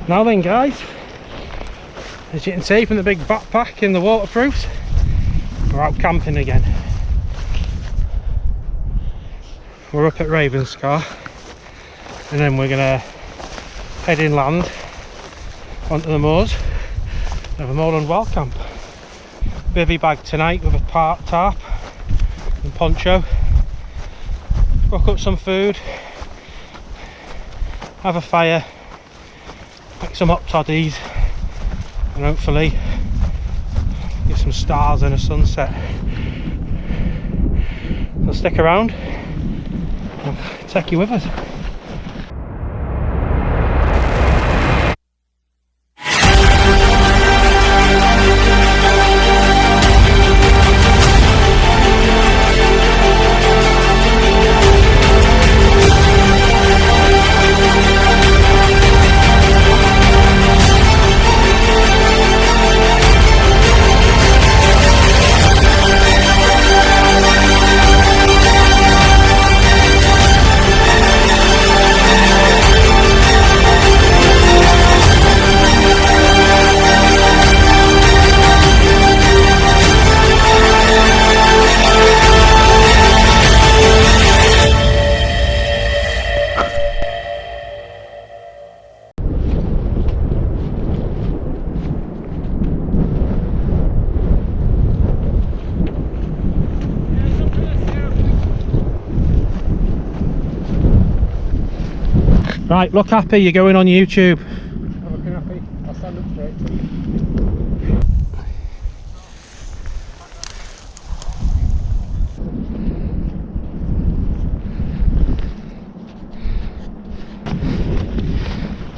Now then guys, as you can see from the big backpack in the waterproofs, we're out camping again. We're up at Ravenscar and then we're gonna head inland onto the moors of a moorland wild camp. Bivy bag tonight with a tarp and poncho. Cook up some food, have a fire, make some hot toddies, and hopefully get some stars and a sunset. So stick around, I'll take you with us. Right, look happy, you're going on YouTube. I'm looking happy, I'll stand up straight.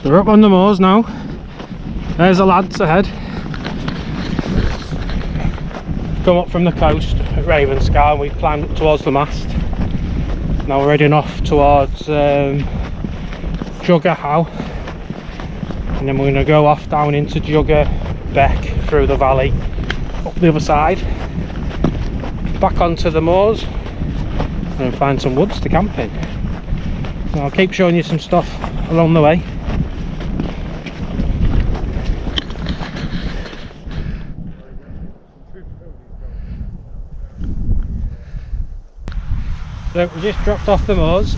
So we're up on the moors now. There's the lads ahead. Come up from the coast at Ravenscar and we've climbed up towards the mast. Now we're heading off towards Jugger How, and then we're going to go off down into Beck through the valley up the other side, back onto the moors and find some woods to camp in. So I'll keep showing you some stuff along the way. So we just dropped off the moors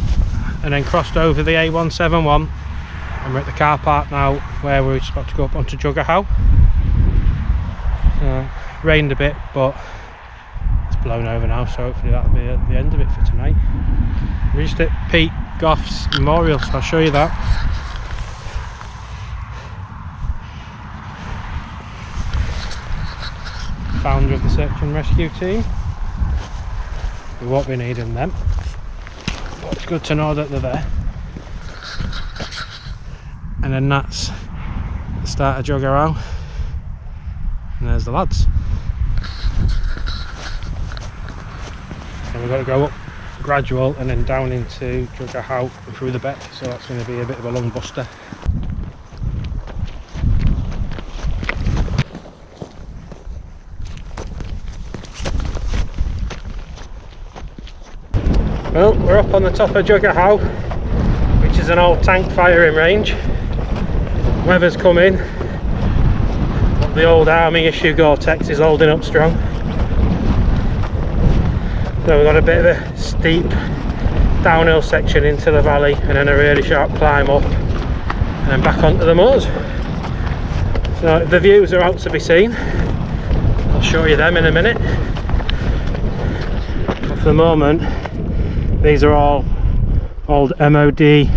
and then crossed over the A171 and we're at the car park now where we're just about to go up onto Jugger How. Rained a bit but it's blown over now, so hopefully that'll be the end of it for tonight. We're just at Pete Goff's memorial, so I'll show you that. Founder of the search and rescue team. We won't be needing them, but it's good to know that they're there. And then that's the start of Jugger How, and there's the lads. So we've got to go up gradual and then down into Jugger How and through the beck, so that's going to be a bit of a long buster. Well, we're up on the top of Jugger How, which is an old tank firing range. Weather's coming, but the old army issue gore-tex is holding up strong. So we've got a bit of a steep downhill section into the valley and then a really sharp climb up and then back onto the moors. So the views are out to be seen. I'll show you them in a minute. But for the moment, these are all old MOD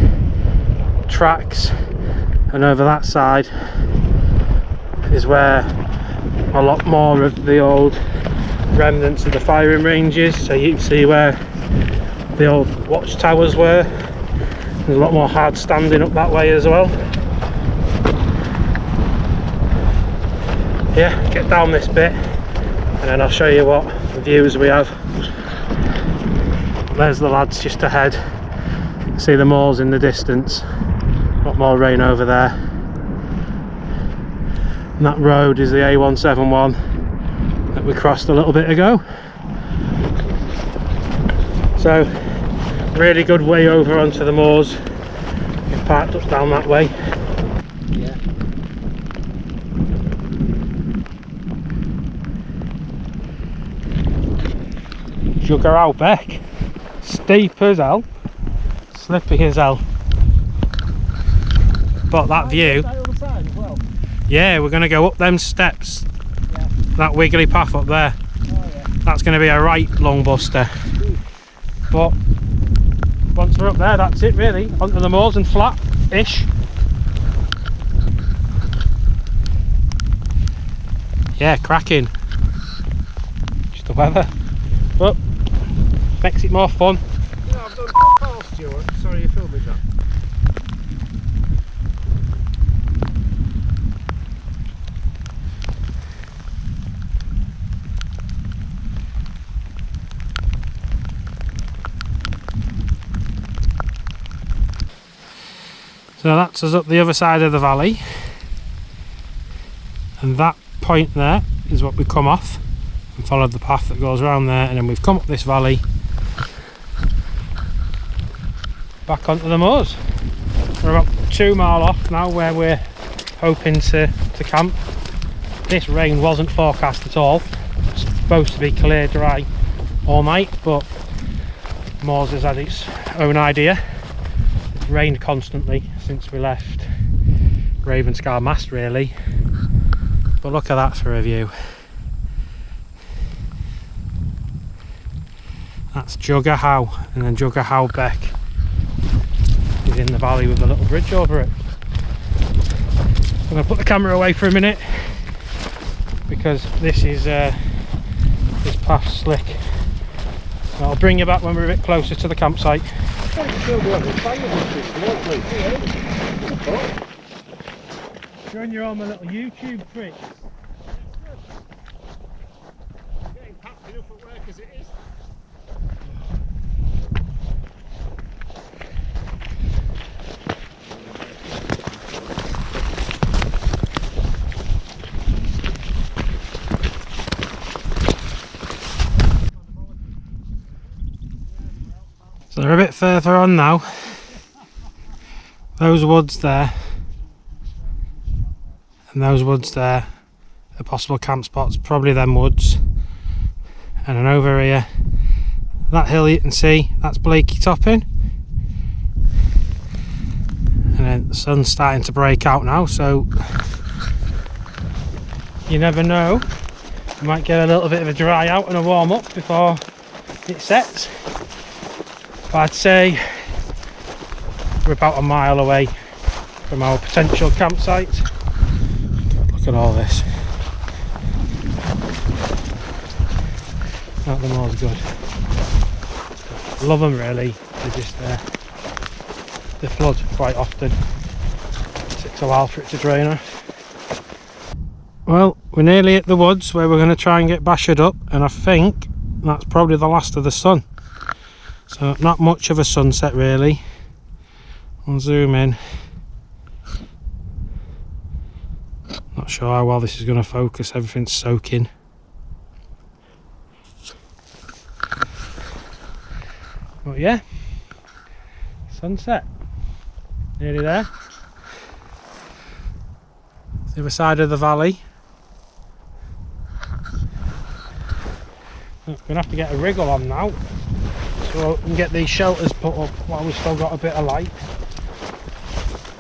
tracks, and over that side is where a lot more of the old remnants of the firing ranges. So you can see where the old watchtowers were. There's a lot more hard standing up that way as well. Yeah, get down this bit and then I'll show you what views we have. There's the lads just ahead. You can see the moors in the distance. A lot more rain over there. And that road is the A171 that we crossed a little bit ago. So really good way over onto the moors. We've parked up down that way. Yeah. Sugar Outback. Steep as hell. Slippy as hell. But that view. That other side as well. Yeah, we're going to go up them steps. Yeah. That wiggly path up there. Oh yeah. That's going to be a right long buster. But once we're up there, that's it really. Onto the moors and flat-ish. Yeah, cracking. Just the weather. But makes it more fun. Yeah, I've done all, Stuart. Sorry, you're filming that. So that's us up the other side of the valley, and that point there is what we come off and followed the path that goes around there, and then we've come up this valley back onto the moors. We're about 2 mile off now where we're hoping to camp. This rain wasn't forecast at all. It's supposed to be clear, dry all night, but Moors has had its own idea. It's rained constantly since we left Ravenscar Mast really, but look at that for a view. That's Jugger How, and then Jugger How Beck is in the valley with a little bridge over it. I'm going to put the camera away for a minute because this is this path's slick. So I'll bring you back when we're a bit closer to the campsite. Showing you all my little YouTube tricks. Getting packed enough at work as it is. So they're a bit further on now. Those woods there and those woods there are possible camp spots, probably them woods. And then over here, that hill you can see, that's Blakey Topping. And then the sun's starting to break out now, so you never know, you might get a little bit of a dry out and a warm up before it sets. But I'd say we're about a mile away from our potential campsite. Look at all this. That the moor's good. Love them really. They're just they flood quite often. It takes a while for it to drain off. Well, we're nearly at the woods where we're going to try and get bashed up, and I think that's probably the last of the sun. So not much of a sunset really. I'll zoom in. Not sure how well this is going to focus, everything's soaking. But yeah, sunset. Nearly there. The other side of the valley. I'm going to have to get a wriggle on now, so we can get these shelters put up while we've still got a bit of light.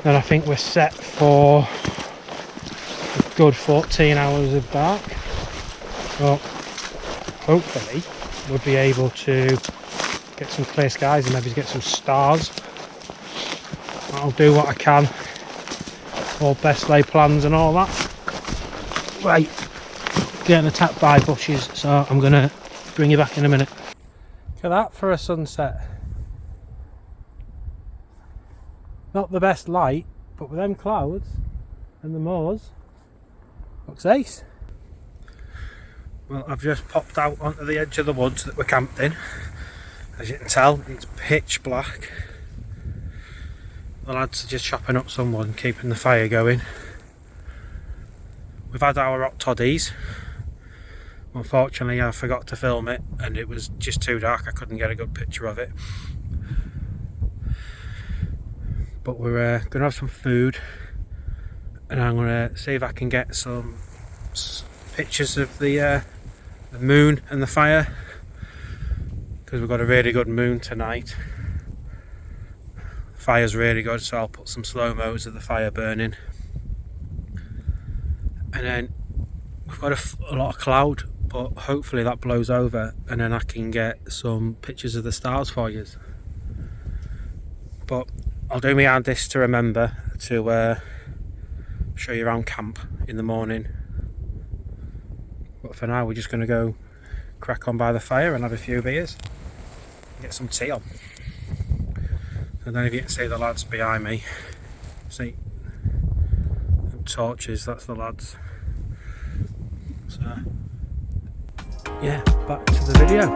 Then I think we're set for a good 14 hours of dark. So hopefully we'll be able to get some clear skies and maybe get some stars. I'll do what I can. All best laid plans and all that. Right, getting attacked by bushes, so I'm going to bring you back in a minute. Look at that for a sunset. Not the best light, but with them clouds and the moors, looks ace. Well, I've just popped out onto the edge of the woods that we're camped in. As you can tell, it's pitch black. The lads are just chopping up some wood and keeping the fire going. We've had our hot toddies. Unfortunately, I forgot to film it and it was just too dark, I couldn't get a good picture of it. But we're going to have some food and I'm going to see if I can get some pictures of the moon and the fire, because we've got a really good moon tonight. The fire's really good, so I'll put some slow-mos of the fire burning. And then we've got a lot of cloud, but hopefully that blows over and then I can get some pictures of the stars for you. But I'll do my hardest to remember to show you around camp in the morning. But for now we're just going to go crack on by the fire and have a few beers and get some tea on. I don't know if you can see the lads behind me. See them torches, that's the lads. So yeah, back to the video.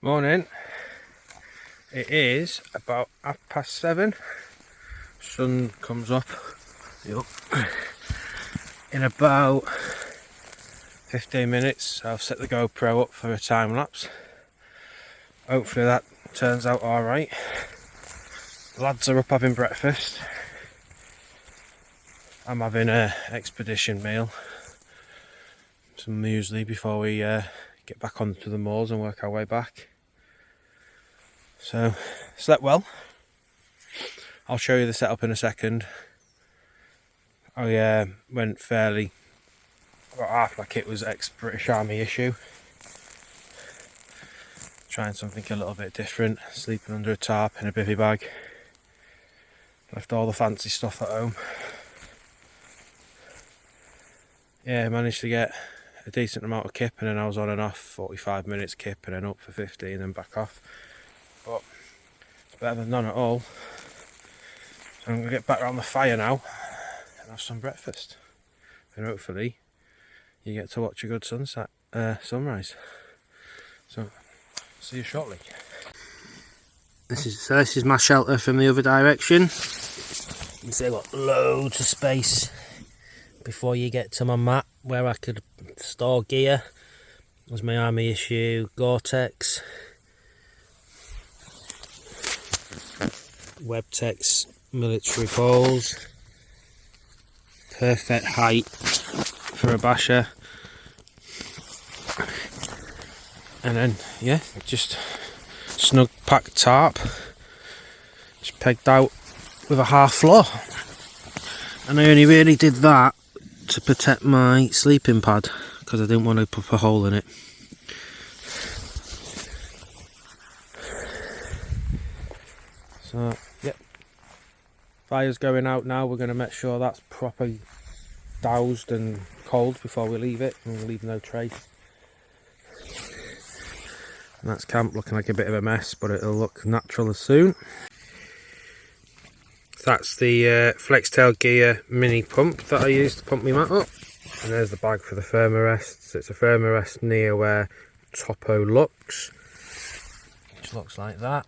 Morning. It is about 7:30. Sun comes up in about 15 minutes. I'll set the GoPro up for a time lapse. Hopefully that turns out alright. Lads are up having breakfast. I'm having a expedition meal, some muesli before we get back onto the moors and work our way back. So, slept well. I'll show you the setup in a second. I went fairly, about half my kit was ex-British Army issue. Trying something a little bit different, sleeping under a tarp in a bivvy bag. Left all the fancy stuff at home. Yeah, managed to get a decent amount of kip, and then I was on and off, 45 minutes kip and then up for 50 and then back off. But it's better than none at all. So I'm going to get back around the fire now and have some breakfast. And hopefully you get to watch a good sunset, sunrise. So see you shortly. This is my shelter from the other direction. You can see I've got loads of space before you get to my mat where I could store gear. There's my army issue gore-tex, WebTex military poles, perfect height for a Basha, and then yeah, just Snugpak tarp, just pegged out with a half floor. And I only really did that to protect my sleeping pad because I didn't want to put a hole in it. So yep, fire's going out now. We're going to make sure that's properly doused and cold before we leave it, and we'll leave no trace. And that's camp looking like a bit of a mess, but it'll look natural as soon. That's the flex tail gear mini pump that I use to pump my mat up. And there's the bag for the firmer rests. It's a firmer rest Neoware Topo Lux, which looks like that.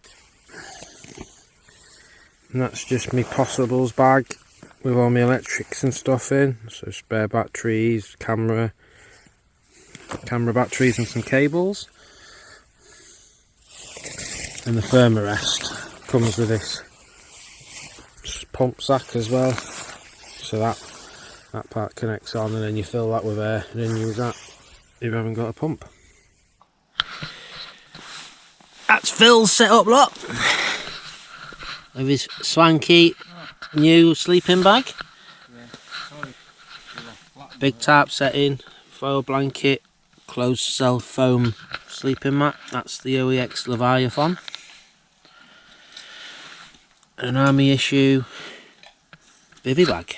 And that's just my possibles bag with all my electrics and stuff in. So spare batteries, camera batteries and some cables. And the firmer rest comes with this pump sack as well, so that That part connects on and then you fill that with air and then use that if you haven't got a pump. That's Phil's set up lot with his swanky new sleeping bag. Big tarp setting, foil blanket, closed cell foam sleeping mat. That's the OEX Leviathan. An army issue Bivi bag.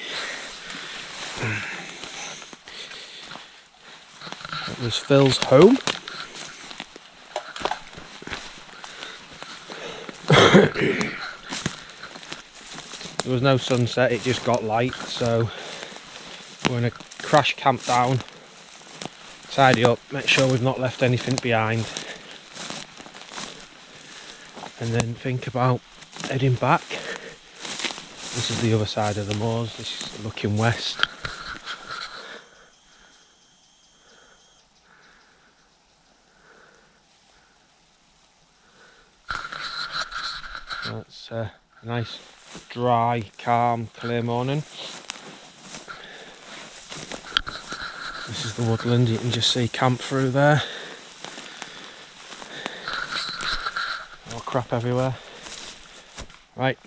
That was Phil's home. There was no sunset, it just got light, so we're going to crash camp down, tidy up, make sure we've not left anything behind, and then think about heading back. This is the other side of the moors, this is looking west. That's a nice, dry, calm, clear morning. This is the woodland, you can just see camp through there. More crap everywhere. Right,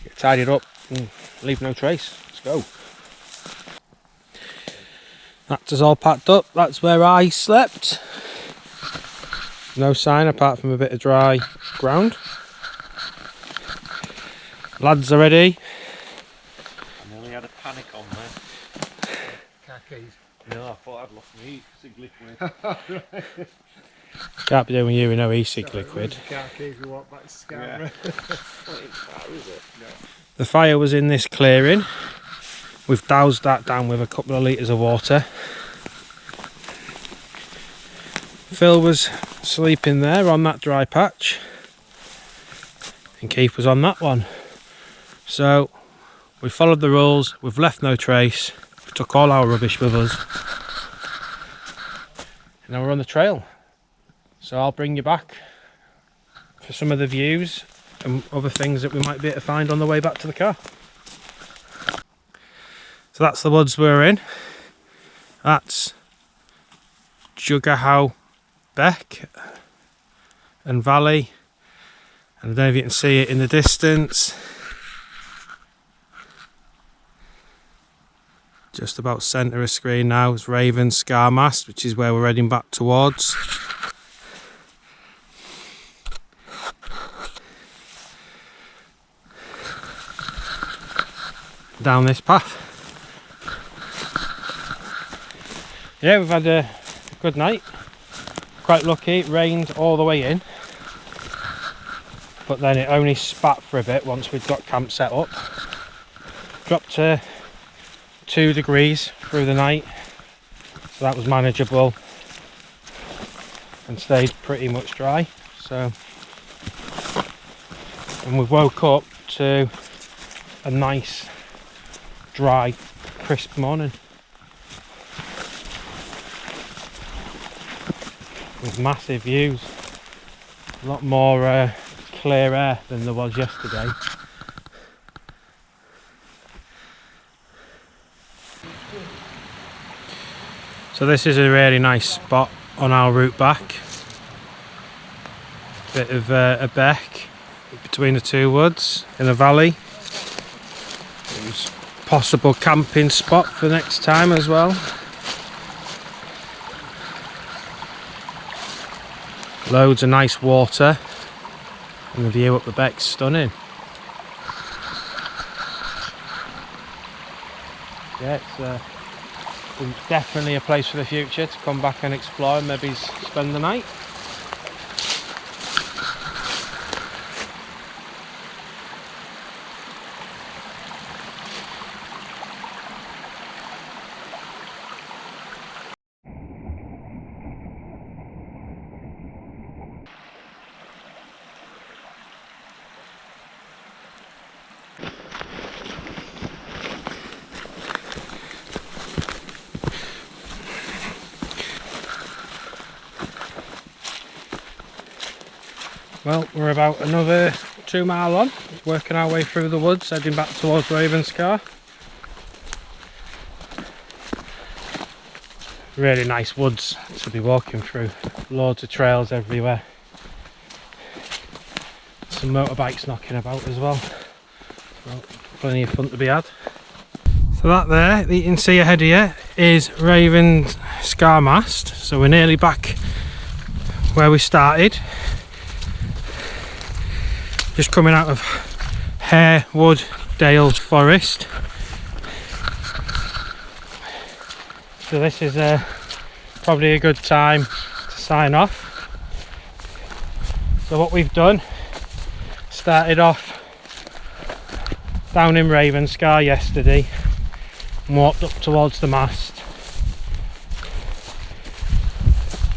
get tidied up and leave no trace. Let's go. That's us all packed up. That's where I slept. No sign apart from a bit of dry ground. Lads are ready. I nearly had a panic on there. Car keys. No, I thought I'd lost my e-cig liquid. Can't be doing you with no e-cig liquid. Car keys, we walk back to Scarborough. What is that, is it? No. The fire was in this clearing. We've doused that down with a couple of litres of water. Phil was sleeping there on that dry patch. And Keith was on that one. So we followed the rules, we've left no trace, we took all our rubbish with us. And now we're on the trail. So I'll bring you back for some of the views and other things that we might be able to find on the way back to the car. So that's the woods we're in. That's Jugahow Beck and Valley. And I don't know if you can see it in the distance. Just about centre of screen now is Raven Scarmast, which is where we're heading back towards. Down this path. Yeah, we've had a good night. Quite lucky, it rained all the way in. But then it only spat for a bit once we'd got camp set up. Dropped to 2 degrees through the night, so that was manageable and stayed pretty much dry. So, and we woke up to a nice dry crisp morning with massive views, a lot more clear air than there was yesterday. So this is a really nice spot on our route back. Bit of a beck between the two woods in a valley. It's a possible camping spot for next time as well. Loads of nice water and the view up the beck's stunning. Yeah, it's definitely a place for the future to come back and explore and maybe spend the night. Well, we're about another 2 mile on, working our way through the woods, heading back towards Ravenscar. Really nice woods to be walking through. Loads of trails everywhere. Some motorbikes knocking about as well. So plenty of fun to be had. So that there, that you can see ahead of you, is Raven's Scar Mast. So we're nearly back where we started. Just coming out of Harewood Dale Forest. So this is probably a good time to sign off. So what we've done, started off down in Raven Scar yesterday and walked up towards the mast.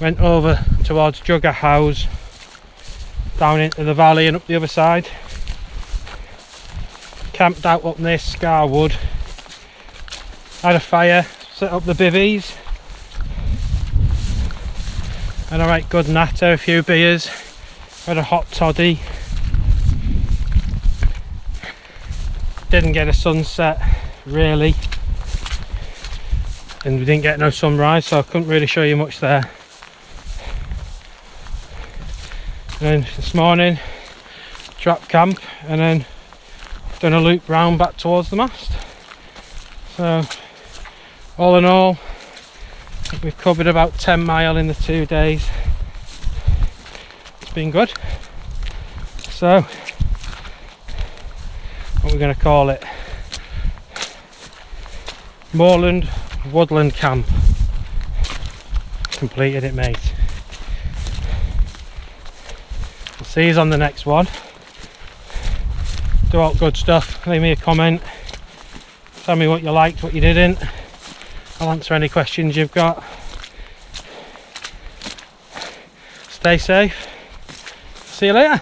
Went over towards Jugger House, down into the valley and up the other side. Camped out up near Scarwood. Had a fire, set up the bivvies. Had a right good natter, a few beers. Had a hot toddy. Didn't get a sunset really, and we didn't get no sunrise, so I couldn't really show you much there. And then this morning, trap camp, and then done a loop round back towards the mast. So all in all, we've covered about 10 mile in the 2 days. It's been good. So what we're going to call it, Moorland Woodland Camp. Completed it, mate. I'll see you on the next one. Do all good stuff, leave me a comment, tell me what you liked, what you didn't. I'll answer any questions you've got. Stay safe, see you later.